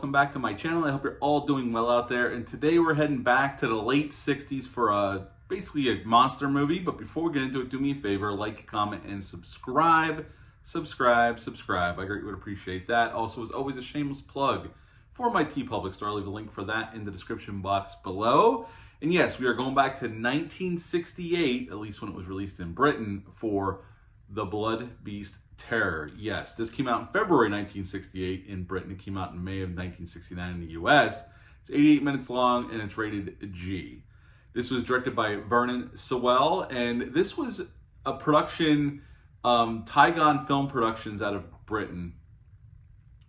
welcome back to my channel. I hope you're all doing well out there. And today we're heading back to the late 60s for basically a monster movie. But before we get into it, do me a favor, like, comment, and subscribe. Subscribe. I greatly would appreciate that. Also, as always, a shameless plug for my TeePublic store. I'll leave a link for that in the description box below. And yes, we are going back to 1968, at least when it was released in Britain, for The Blood Beast Terror. Yes, this came out in February 1968 in Britain. It came out in May of 1969 in the US. It's 88 minutes long and it's rated G. This was directed by Vernon Sewell, and this was a production, Tygon Film Productions out of Britain,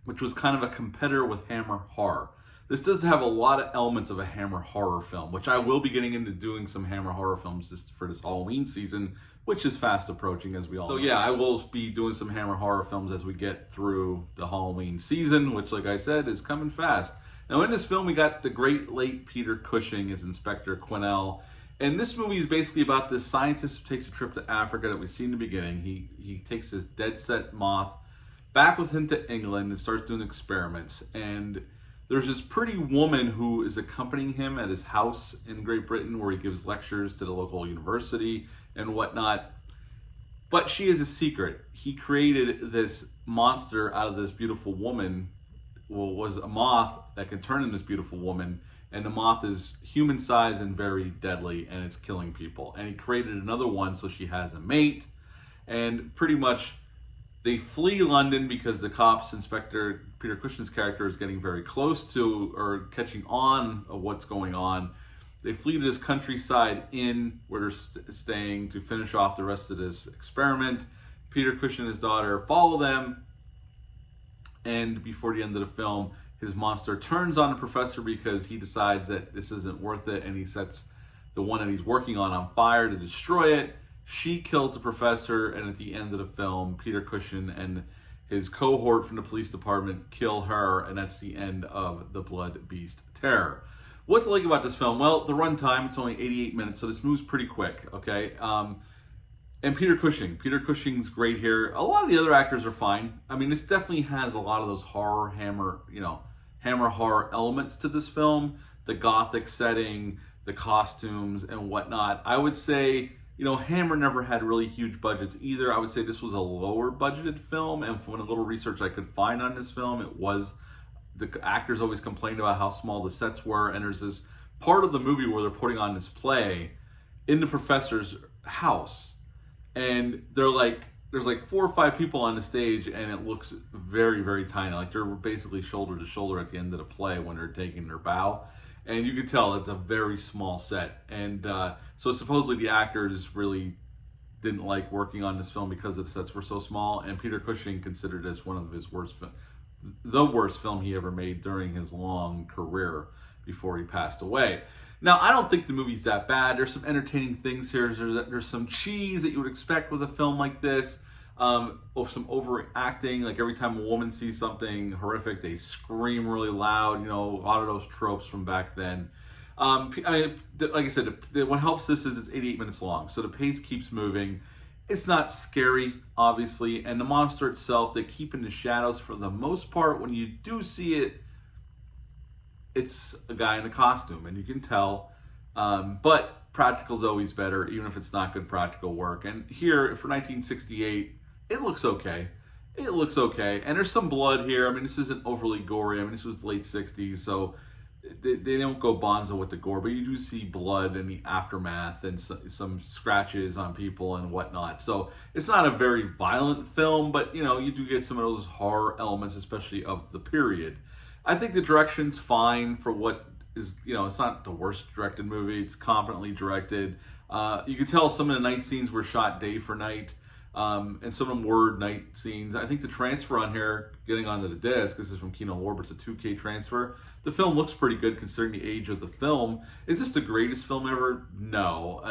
which was kind of a competitor with Hammer Horror. This does have a lot of elements of a Hammer horror film, which I will be getting into doing some Hammer horror films for this Halloween season, which is fast approaching, as we all know. So yeah, I will be doing some Hammer horror films as we get through the Halloween season, which, like I said, is coming fast. Now in this film, we got the great late Peter Cushing as Inspector Quinnell. And this movie is basically about this scientist who takes a trip to Africa that we see in the beginning. He takes this dead set moth back with him to England and starts doing experiments. And there's this pretty woman who is accompanying him at his house in Great Britain, where he gives lectures to the local university and whatnot. But she is a secret. He created this monster out of this beautiful woman. Well, it was a moth that can turn into this beautiful woman. And the moth is human sized and very deadly, and it's killing people. And he created another one so she has a mate. And pretty much they flee London because the cops, Inspector Peter Cushing's character, is getting very close to or catching on of what's going on. They flee to this countryside inn where they're staying to finish off the rest of this experiment. Peter Cushing and his daughter follow them. And before the end of the film, his monster turns on the professor because he decides that this isn't worth it, and he sets the one that he's working on fire to destroy it. She kills the professor, and at the end of the film, Peter Cushing and his cohort from the police department kill her, and that's the end of The Blood Beast Terror. What to like about this film? Well, the runtime, it's only 88 minutes, so this moves pretty quick, okay? And Peter Cushing's great here. A lot of the other actors are fine. I mean, this definitely has a lot of those horror, Hammer horror elements to this film. The gothic setting, the costumes, and whatnot. I would say, Hammer never had really huge budgets either. I would say this was a lower budgeted film, and from a little research I could find on this film, it was, the actors always complained about how small the sets were, and there's this part of the movie where they're putting on this play in the professor's house, and there's like 4 or 5 people on the stage, and it looks very, very tiny. Like they're basically shoulder to shoulder at the end of the play when they're taking their bow. And you could tell it's a very small set. And so supposedly the actors really didn't like working on this film because the sets were so small. And Peter Cushing considered this one of his the worst film he ever made during his long career before he passed away. Now, I don't think the movie's that bad. There's some entertaining things here. There's some cheese that you would expect with a film like this. Or some overacting, like every time a woman sees something horrific, they scream really loud, a lot of those tropes from back then. Like I said, what helps this is it's 88 minutes long, so the pace keeps moving. It's not scary, obviously, and the monster itself, they keep in the shadows for the most part. When you do see it, it's a guy in a costume, and you can tell, but practical's always better, even if it's not good practical work. And here, for 1968, it looks okay. It looks okay. And there's some blood here. I mean, this isn't overly gory. I mean, this was late 60s, so they don't go bonzo with the gore, but you do see blood in the aftermath and some scratches on people and whatnot. So it's not a very violent film, but, you do get some of those horror elements, especially of the period. I think the direction's fine for what is, it's not the worst directed movie. It's competently directed. You could tell some of the night scenes were shot day for night. And some of them were night scenes. I think the transfer on here, getting onto the disc, this is from Kino Lorber, it's a 2K transfer. The film looks pretty good considering the age of the film. Is this the greatest film ever? No.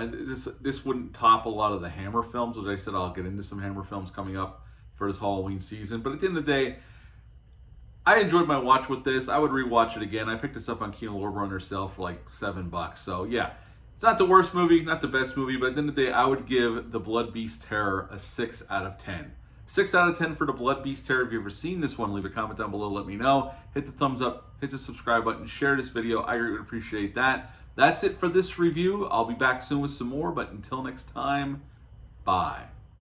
This wouldn't top a lot of the Hammer films, which I said I'll get into some Hammer films coming up for this Halloween season. But at the end of the day, I enjoyed my watch with this. I would rewatch it again. I picked this up on Kino Lorber on their sale for like $7. So yeah. It's not the worst movie, not the best movie, but at the end of the day, I would give The Blood Beast Terror a 6 out of 10. 6 out of 10 for the Blood Beast Terror. If you've ever seen this one, leave a comment down below, let me know. Hit the thumbs up, hit the subscribe button, share this video. I really would appreciate that. That's it for this review. I'll be back soon with some more, but until next time, bye.